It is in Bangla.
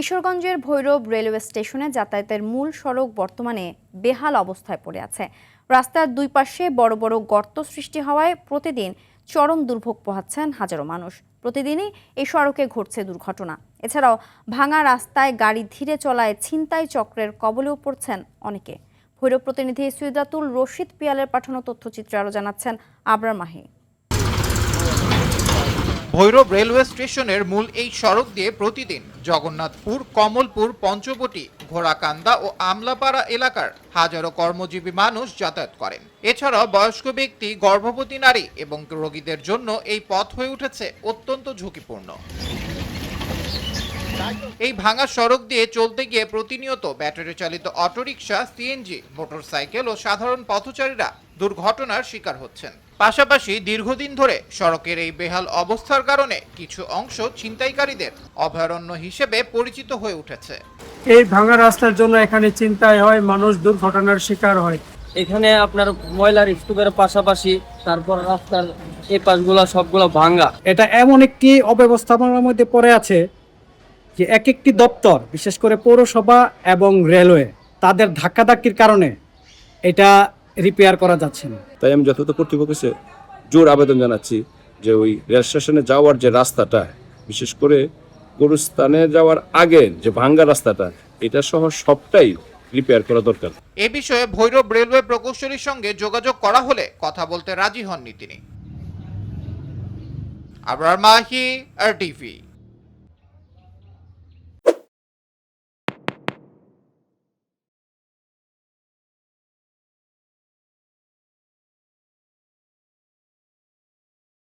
কিশোরগঞ্জের ভৈরব রেলওয়ে স্টেশনে যাতায়াতের মূল সড়ক বর্তমানে বেহাল অবস্থায় পড়ে আছে। রাস্তার দুই পাশে বড় বড় গর্ত সৃষ্টি হওয়ায় প্রতিদিন চরম দুর্ভোগ পোহাচ্ছেন হাজারো মানুষ। প্রতিদিনই এই সড়কে ঘটছে দুর্ঘটনা। এছাড়াও ভাঙা রাস্তায় গাড়ি ধীরে চলায় ছিনতাই চক্রের কবলেও পড়ছেন অনেকে। ভৈরব প্রতিনিধি সুইদাতুল রশিদ পিয়ালের পাঠানো তথ্যচিত্রে আরও জানাচ্ছেন আবরার মাহি। ভৈরব রেলওয়ে স্টেশনের মূল এই সড়ক দিয়ে প্রতিদিন জগন্নাথপুর, কমলপুর, পঞ্চবটি, ঘোড়াকান্দা ও আমলাপাড়া এলাকার হাজারো কর্মজীবী মানুষ যাতায়াত করেন। এছাড়াও বয়স্ক ব্যক্তি, গর্ভবতী নারী এবং রোগীদের জন্য এই পথ হয়ে উঠেছে অত্যন্ত ঝুঁকিপূর্ণ। এই ভাঙা সড়ক দিয়ে চলতে গিয়ে প্রতিনিয়ত ব্যাটারি চালিত অটোরিকশা, সিএনজি, মোটরসাইকেল ও সাধারণ পথচারীরা দুর্ঘটনার শিকার হচ্ছেন। পাশাপাশি দীর্ঘদিন ধরে সড়কের এই বেহাল অবস্থার কারণে কিছু অংশ ছিনতাইকারীদের অভয়ারণ্য হিসেবে পরিচিত হয়ে উঠেছে। এই ভাঙা রাস্তার জন্য এখানে চিন্তায় হয়, মানুষ দুর্ঘটনার শিকার হয়। এখানে আপনার ময়লার স্তূপের পাশাপাশি তারপর রাস্তার এই পাশগুলো সবগুলো ভাঙা। এটা এমন একটি অব্যবস্থাপনার মধ্যে পড়ে আছে যে এক একটি দপ্তর, বিশেষ করে পৌরসভা এবং রেলওয়ে, তাদের ধাক্কাধাক্কির কারণে এটা রিপেয়ার করা যাচ্ছে না। তাই আমি যথাযথ কর্তৃপক্ষের জোর আবেদন জানাচ্ছি যে ওই রেল স্টেশনে যাওয়ার যে রাস্তাটা, বিশেষ করে গরুস্থানে যাওয়ার আগের যে ভাঙ্গা রাস্তাটা, এটা সহ সবটাই রিপেয়ার করা দরকার। এ বিষয়ে ভৈরব রেলওয়ে প্রকৌশলীর সঙ্গে যোগাযোগ করা হলে কথা বলতে রাজি হননি তিনি। আবরার মাহি, RTV।